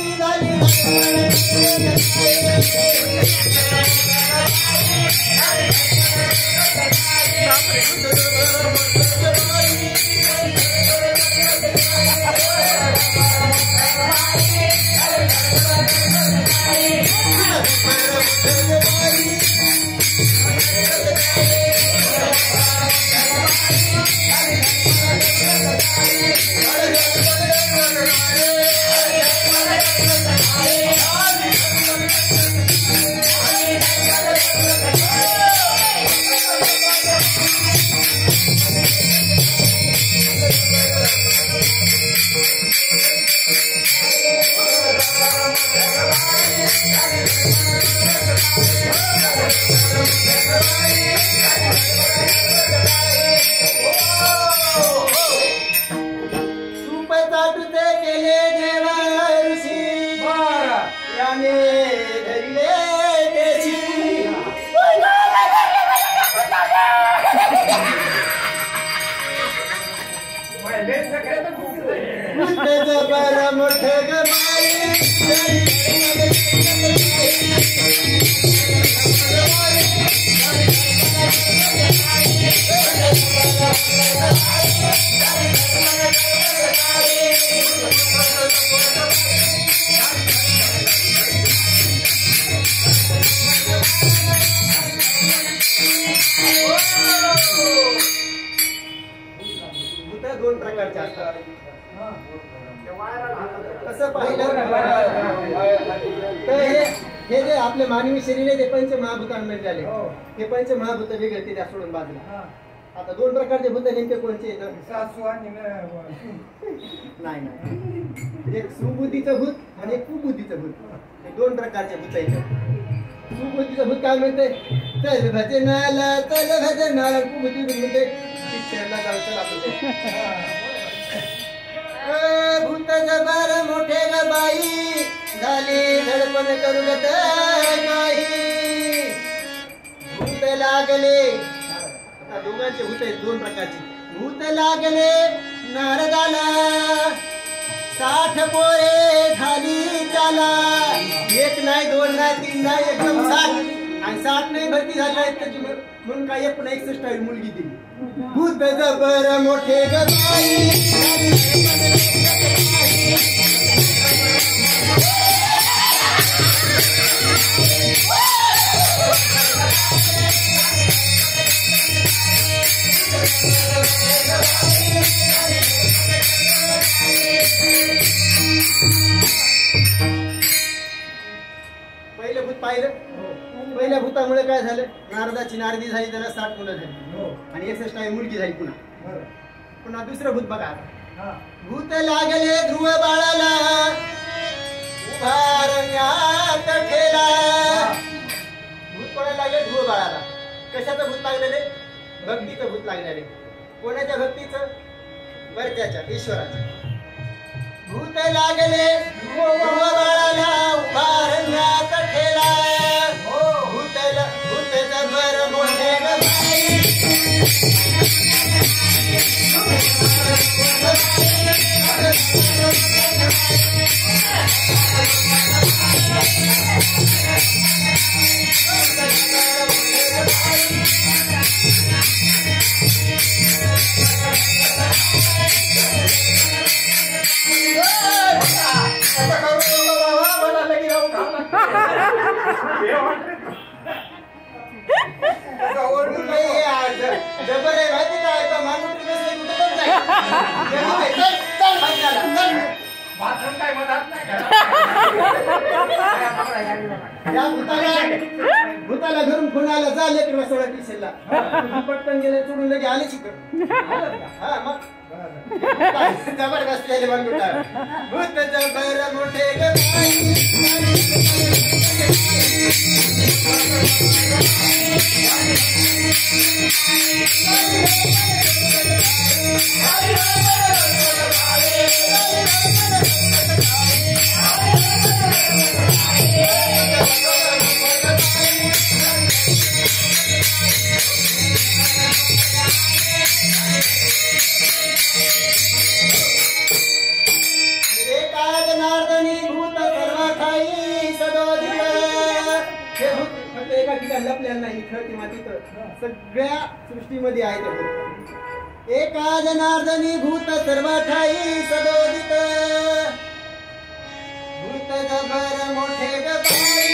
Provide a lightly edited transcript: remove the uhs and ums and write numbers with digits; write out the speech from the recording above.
बाई झाली दोन प्रकारचे असतात. कसं पाहिलं तर हे जे आपले मानवी शरीर आहे ते पंचमहाभूतांमध्ये झाले. हे पंचमहाभूत वेगळे ते त्या सोडून बाजूला. आता दोन प्रकारचे भूत नेमके कोणते येतं? नाही नाही, एक सुबुद्धीचं भूत आणि एक कुबुद्धीचं भूत. हे दोन प्रकारचे भूत आहेत. सुबुद्धीचं भूत काय म्हणते? चल भजनाला चल भजनाला. कुबुद्धीचं म्हणते पिक्चरला जाऊ चला म्हणते. भूत जबर मोठे ग बाई झाली धडपण करू काही भूत लागले. दोघांचे भूत आहेत दोन प्रकारचे. भूत लागले नारदाला 60 पोरे झाली त्याला. एक नाही दोन नाही तीन नाही एकदम 60. आणि 60 नाही भरती झाली आहेत त्याची म्हणून काय 61 मुलगी दिली. भूत जबर मोठे ग बाई पहिलं भूत पाहिलं. पहिल्या भूतामुळे काय झालं? नारदाची नारदी झाली, त्याला 60 मुलं झाली आणि 61 मुलगी झाली. पुन्हा दुसरं भूत बघा. भूत लागले ध्रुव बाळाला उभारण्यात ठेला. भूत कोणाला लागले? ध्रुव बाळाला. कशाचं भूत लागलेले? भक्तीचं भूत लागलेले. कोणाच्या भक्तीचं? वरच्याच्या ईश्वराच्या. भूत लागले ध्रुव बाळाला उभारण्यात ठेला. भूत जबर मोठे ग बाई जबर आहे माहिती काय? माणूस भूताला घरून कोणाला जा लेकर 16 दिसेला पटकन गेले सोडून लगे आले चिकन. हा मग जबरदस्त झाले बंदूटा. भूत जबर मोठे ग नारदनी भूत ठिकाण लपलेलं नाही, इथं किंवा तिथं सगळ्या सृष्टीमध्ये आहे ते भूत. एका जनार्दनी भूत सर्व ठाई सदोदित, भूत जबर मोठे गबाई